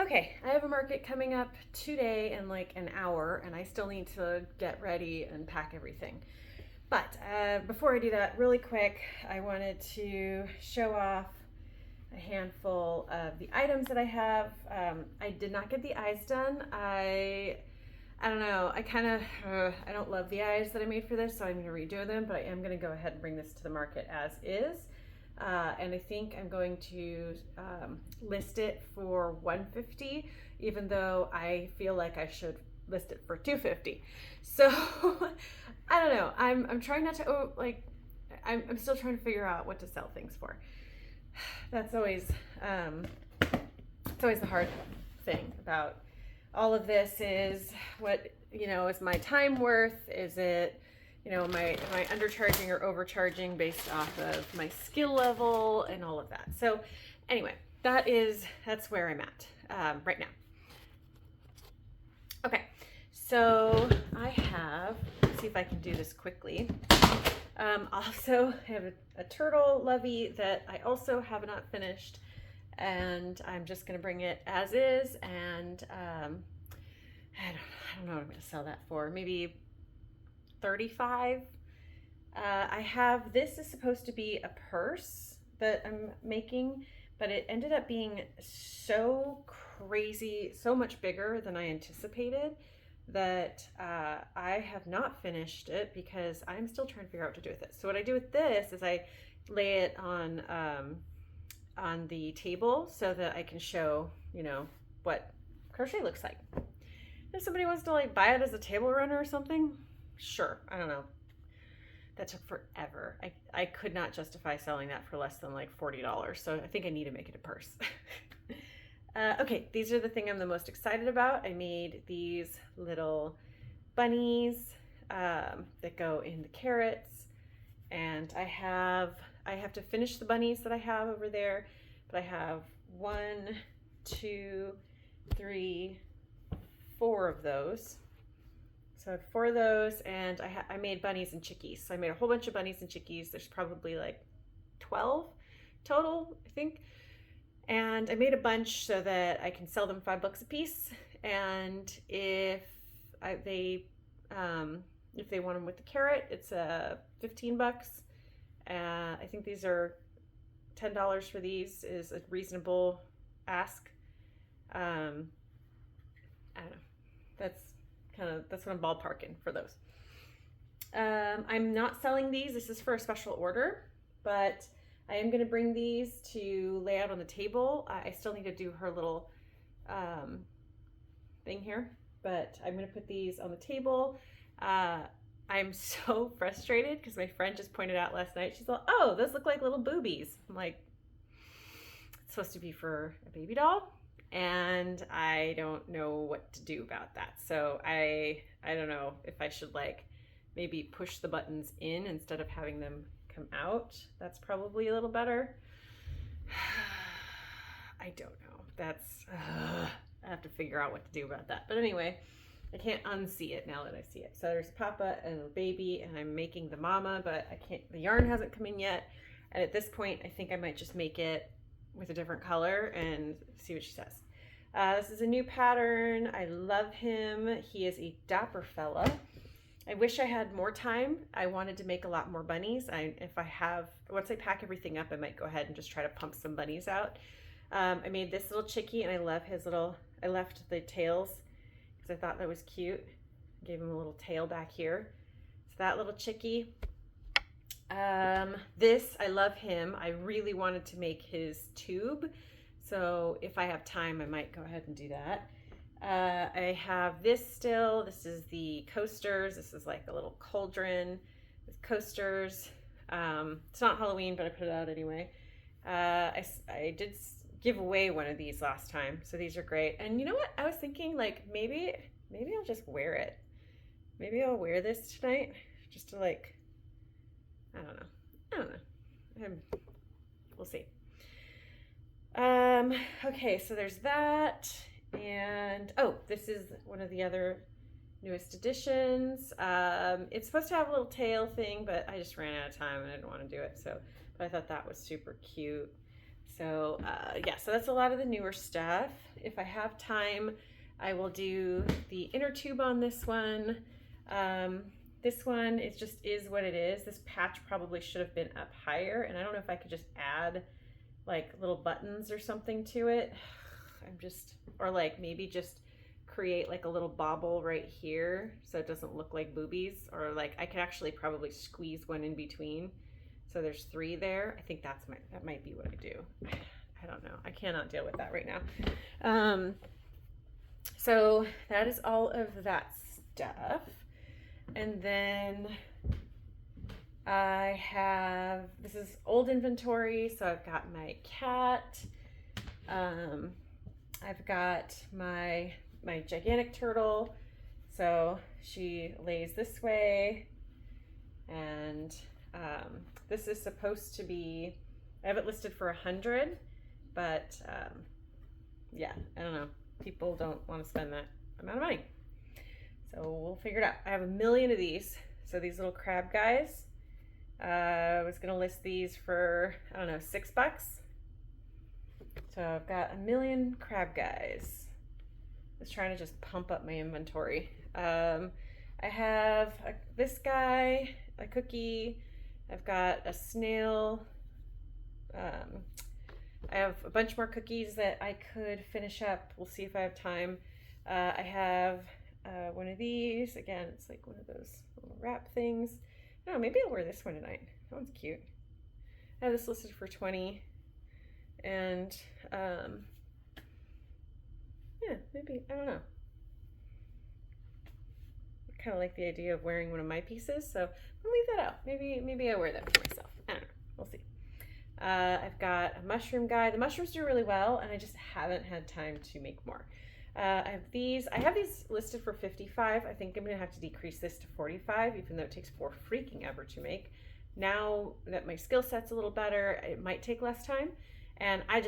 Okay, I have a market coming up today in like an hour, and I still need to get ready and pack everything. But before I do that, really quick, I wanted to show off a handful of the items that I have. I did not get the eyes done. I don't know. I don't love the eyes that I made for this, so I'm going to redo them. But I am going to go ahead and bring this to the market as is. And I think I'm going to list it for 150, even though I feel like I should list it for 250. So I don't know. I'm trying not to I'm still trying to figure out what to sell things for. That's always it's always the hard thing about all of this is what is my time worth? Is it am I undercharging or overcharging based off of my skill level and all of that? So anyway, that's where I'm at right now. Okay, so let's see if I can do this quickly. Also, I have a turtle lovey that I also have not finished, and I'm just going to bring it as is, and I don't know what I'm going to sell that for. Maybe 35. This is supposed to be a purse that I'm making, but it ended up being so crazy, so much bigger than I anticipated that I have not finished it because I'm still trying to figure out what to do with it. So what I do with this is I lay it on the table so that I can show, what crochet looks like. If somebody wants to like buy it as a table runner or something, sure. I don't know. That took forever. I could not justify selling that for less than like $40. So I think I need to make it a purse. Okay, these are the thing I'm the most excited about. I made these little bunnies that go in the carrots, and I have to finish the bunnies that I have over there, but I have 1, 2, 3, 4 of those. So I have 4 of those, and I made bunnies and chickies. So I made a whole bunch of bunnies and chickies. There's probably like 12 total, I think. And I made a bunch so that I can sell them $5 a piece. And if they want them with the carrot, it's $15. I think these are $10 for these is a reasonable ask. I don't know. That's what I'm ballparking for those. I'm not selling these. This is for a special order, but I am going to bring these to lay out on the table. I still need to do her little thing here, but I'm going to put these on the table. I'm so frustrated because my friend just pointed out last night. She's like, "Oh, those look like little boobies." I'm like, "It's supposed to be for a baby doll." And I don't know what to do about that. So I don't know if I should like maybe push the buttons in instead of having them come out. That's probably a little better. I don't know. I have to figure out what to do about that. But anyway, I can't unsee it now that I see it. So there's Papa and a baby, and I'm making the mama, but I can't. The yarn hasn't come in yet. And at this point, I think I might just make it with a different color and see what she says. This is a new pattern. I love him. He is a dapper fella. I wish I had more time. I wanted to make a lot more bunnies. Once I pack everything up, I might go ahead and just try to pump some bunnies out. I made this little chickie, and I love I left the tails because I thought that was cute. Gave him a little tail back here. So that little chickie. I love him. I really wanted to make his tube. So if I have time, I might go ahead and do that. I have this still. This is the coasters. This is like a little cauldron with coasters. It's not Halloween, but I put it out anyway. I did give away one of these last time, so these are great. And you know what? I was thinking like maybe I'll just wear it. Maybe I'll wear this tonight just to like, I don't know. We'll see. Okay, so there's that. And this is one of the other newest additions. It's supposed to have a little tail thing, but I just ran out of time and I didn't want to do it. But I thought that was super cute. So yeah, so that's a lot of the newer stuff. if I have time, I will do the inner tube on this one. This one is what it is. This patch probably should have been up higher, and I don't know if I could just add like little buttons or something to it. Or like maybe just create like a little bobble right here so it doesn't look like boobies, or like I could actually probably squeeze one in between so there's 3 there. I think that might be what I do. I don't know. I cannot deal with that right now. So that is all of that stuff. And then I have, this is old inventory, so I've got my cat. I've got my gigantic turtle, so she lays this way, and this is supposed to be, I have it listed for 100, but yeah, I don't know, people don't want to spend that amount of money, so we'll figure it out. I have 1 million of these, so these little crab guys, I was gonna list these for, I don't know, $6. So I've got 1 million crab guys. I was trying to just pump up my inventory. I have this guy, a cookie. I've got a snail. I have a bunch more cookies that I could finish up. We'll see if I have time. I have one of these. Again, it's like one of those little wrap things. I don't know, maybe I'll wear this one tonight. That one's cute. I have this listed for 20. And yeah, maybe, I don't know. I kind of like the idea of wearing one of my pieces, so I'll leave that out. Maybe I wear that for myself. I don't know. We'll see. I've got a mushroom guy. The mushrooms do really well, and I just haven't had time to make more. I have these listed for 55. I think I'm gonna have to decrease this to 45, even though it takes for freaking ever to make. Now that my skill set's a little better, it might take less time, and I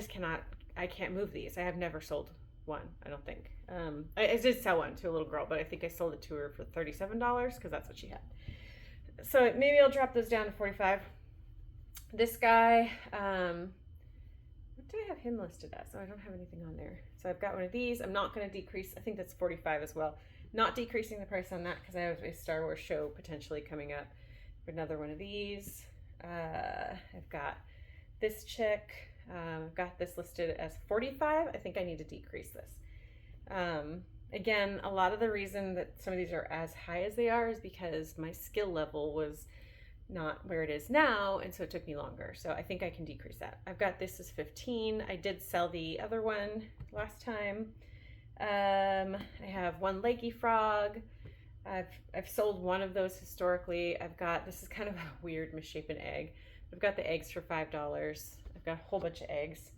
can't move these. I have never sold one, I don't think. I did sell one to a little girl, but I think I sold it to her for $37 because that's what she had. So maybe I'll drop those down to 45. This guy, what do I have him listed as? Oh, I don't have anything on there. So I've got one of these. I'm not going to decrease. I think that's 45 as well. Not decreasing the price on that because I have a Star Wars show potentially coming up for another one of these. I've got this chick. I've got this listed as 45. I think I need to decrease this. Again, a lot of the reason that some of these are as high as they are is because my skill level was not where it is now, and so it took me longer. So I think I can decrease that. I've got this as 15. I did sell the other one last time. I have one leggy frog. I've sold one of those historically. I've got, this is kind of a weird misshapen egg. I've got the eggs for $5. I've got a whole bunch of eggs.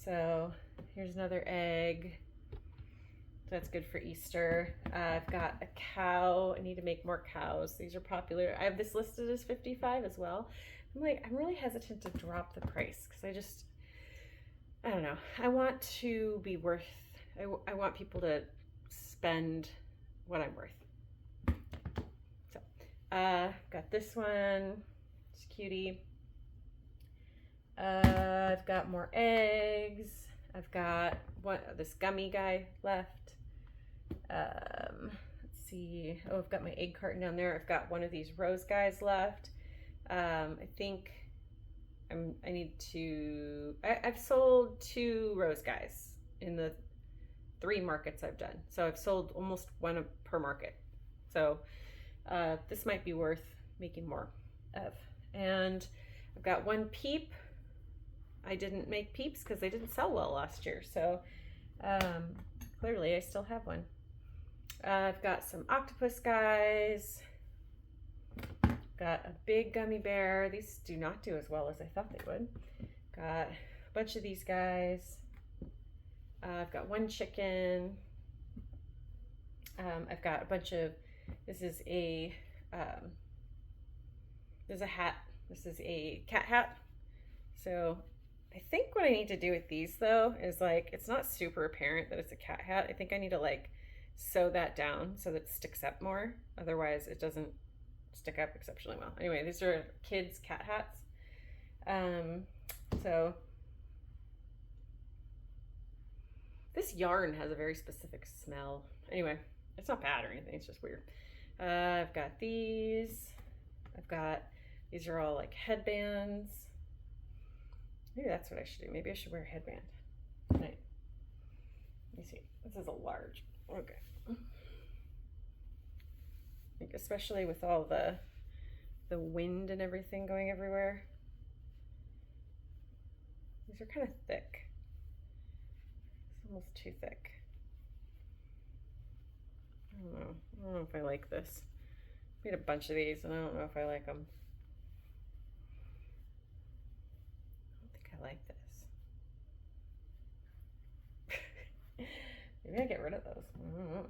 So here's another egg. That's good for Easter. I've got a cow. I need to make more cows. These are popular. I have this listed as 55 as well. I'm really hesitant to drop the price because I don't know. I want to be worth, I want people to spend what I'm worth. So, got this one. It's cutie. I've got more eggs. I've got this gummy guy left. Let's see. Oh, I've got my egg carton down there. I've got one of these rose guys left. I think I've sold 2 rose guys in the 3 markets I've done. So I've sold almost one per market. So this might be worth making more of. And I've got one peep. I didn't make peeps because they didn't sell well last year. So clearly I still have one. I've got some octopus guys. Got a big gummy bear. These do not do as well as I thought they would. Got a bunch of these guys. I've got one chicken. I've got a bunch of, this is a hat. This is a cat hat. So I think what I need to do with these though is like, it's not super apparent that it's a cat hat. I think I need to like sew that down so that it sticks up more. Otherwise it doesn't stick up exceptionally well. Anyway, these are kids' cat hats. So This yarn has a very specific smell. Anyway, it's not bad or anything, it's just weird. I've got these. These are all like headbands. Maybe that's what I should do. Maybe I should wear a headband tonight. Let me see. This is a large. Okay. Like especially with all the wind and everything going everywhere. These are kind of thick. It's almost too thick. I don't know if I like this. I made a bunch of these and I don't know if I like them. I don't think I like this. Maybe I get rid of those. I don't know.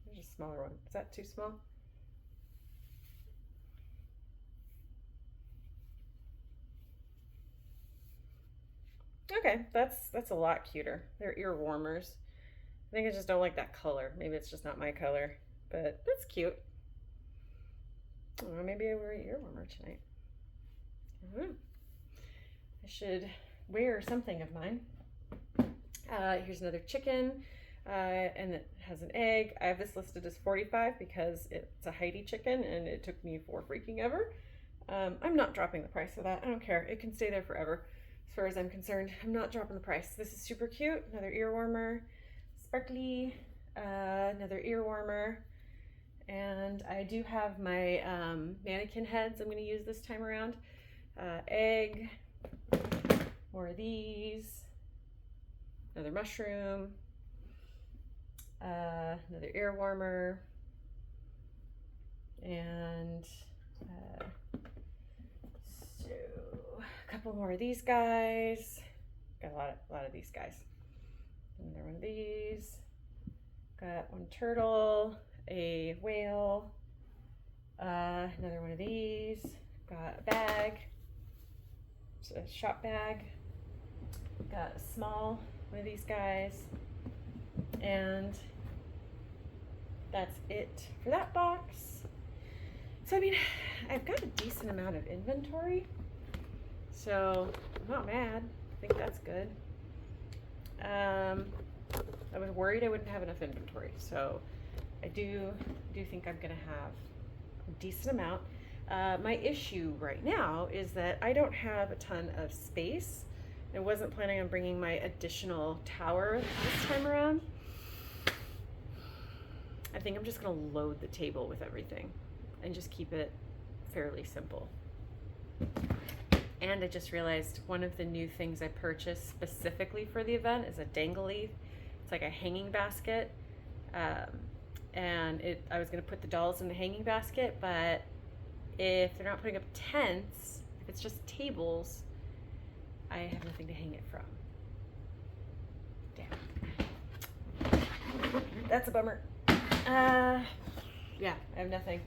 There's a smaller one. Is that too small? Okay, that's a lot cuter. They're ear warmers. I think I just don't like that color. Maybe it's just not my color, but that's cute. Oh, maybe I wear an ear warmer tonight. I should wear something of mine. Here's another chicken, and it has an egg. I have this listed as 45 because it's a Heidi chicken, and it took me for freaking ever. I'm not dropping the price of that. I don't care. It can stay there forever. As far as I'm concerned, I'm not dropping the price. This is super cute. Another ear warmer, sparkly, another ear warmer. And I do have my mannequin heads I'm going to use this time around. Egg, more of these, another mushroom, another ear warmer, and so a couple more of these guys. Got a lot of these guys. Another one of these. Got one turtle, a whale, another one of these. Got a bag. It's a shop bag. Got a small one of these guys. And that's it for that box. So I mean, I've got a decent amount of inventory, so I'm not mad. I think that's good. I was worried I wouldn't have enough inventory, so I do think I'm gonna have a decent amount. My issue right now is that I don't have a ton of space. I wasn't planning on bringing my additional tower this time around. I think I'm just gonna load the table with everything and just keep it fairly simple. And I just realized one of the new things I purchased specifically for the event is a dangly. It's like a hanging basket. And I was gonna put the dolls in the hanging basket, but if they're not putting up tents, if it's just tables, I have nothing to hang it from. Damn. That's a bummer. Yeah, I have nothing.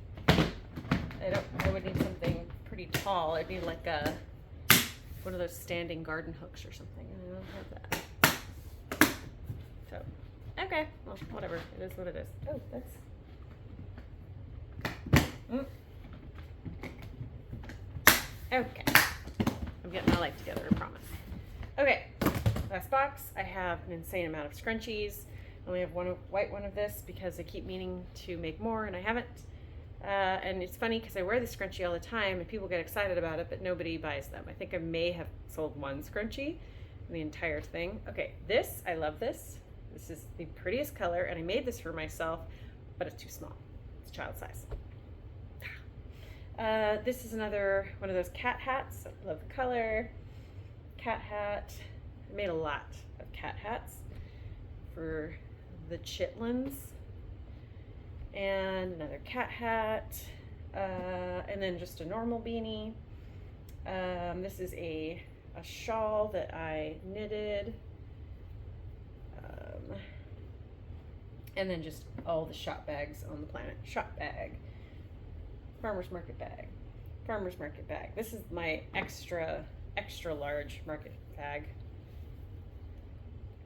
I would need something pretty tall. I'd need like one of those standing garden hooks or something. I don't have that. So, okay, well, whatever. It is what it is. Oh, that's... Okay. I'm getting my life together, I promise. Okay, last box. I have an insane amount of scrunchies. I only have one white one of this because I keep meaning to make more and I haven't. And it's funny because I wear the scrunchie all the time and people get excited about it, but nobody buys them. I think I may have sold one scrunchie in the entire thing. Okay, this, I love this. This is the prettiest color, and I made this for myself, but it's too small. It's child size. This is another one of those cat hats. I love the color. Cat hat. I made a lot of cat hats for the chitlins. And another cat hat, and then just a normal beanie. This is a shawl that I knitted, and then just all the shop bags on the planet. Shop bag, farmer's market bag, farmer's market bag. This is my extra large market bag.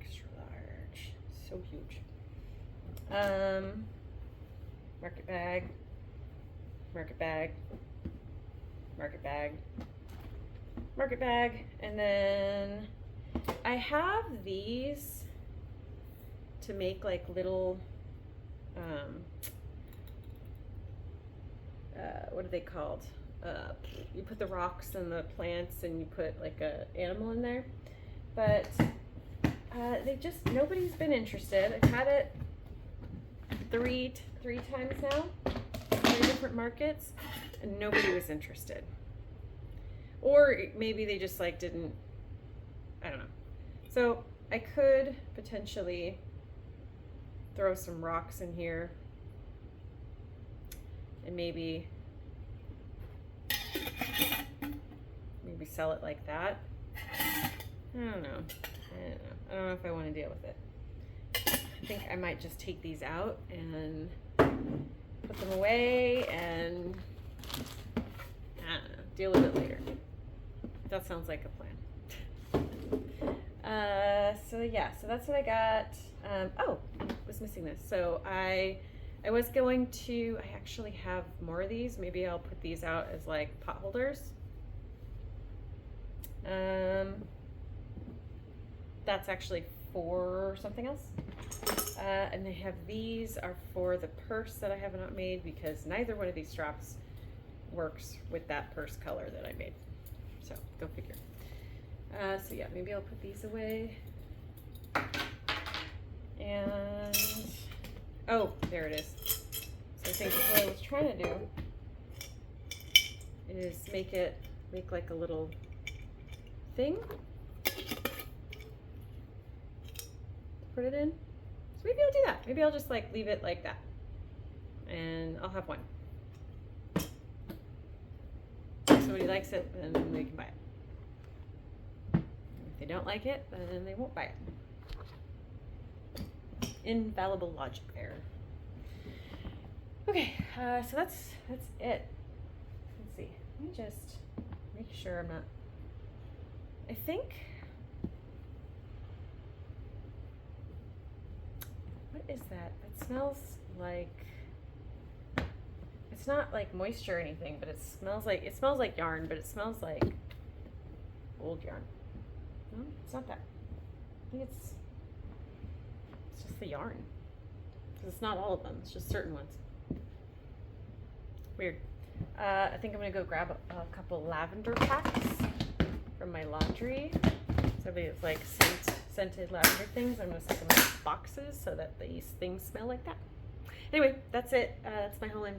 Extra large, so huge. Market bag, market bag, market bag, market bag, and then I have these to make like little, what are they called? You put the rocks and the plants and you put like a animal in there. But nobody's been interested. I've had it three times now, 3 different markets, and nobody was interested. Or maybe they just like didn't, I don't know. So I could potentially throw some rocks in here and maybe sell it like that. I don't know. I don't know if I want to deal with it. I think I might just take these out and put them away and I don't know, deal with it later. That sounds like a plan. So yeah, so that's what I got. Oh, I was missing this. So I was going to, I actually have more of these. Maybe I'll put these out as like pot holders. That's actually for something else. And they have, these are for the purse that I have not made because neither one of these straps works with that purse color that I made. So go figure. So yeah, maybe I'll put these away. And, oh, there it is. So I think what I was trying to do is make like a little thing. Put it in. So maybe I'll do that. Maybe I'll just like leave it like that. And I'll have one. If somebody likes it, then they can buy it. If they don't like it, then they won't buy it. Infallible logic there. Okay, so that's it. Let's see. Let me just make sure I'm not. I think. What is that? It smells like. It's not like moisture or anything, but it smells like yarn, but it smells like old yarn. No, it's not that. I think it's just the yarn. Because it's not all of them, it's just certain ones. Weird. I think I'm gonna go grab a couple lavender packs from my laundry. So it's like scented lavender things. I'm gonna stick them in boxes so that these things smell like that. Anyway, that's it. That's my whole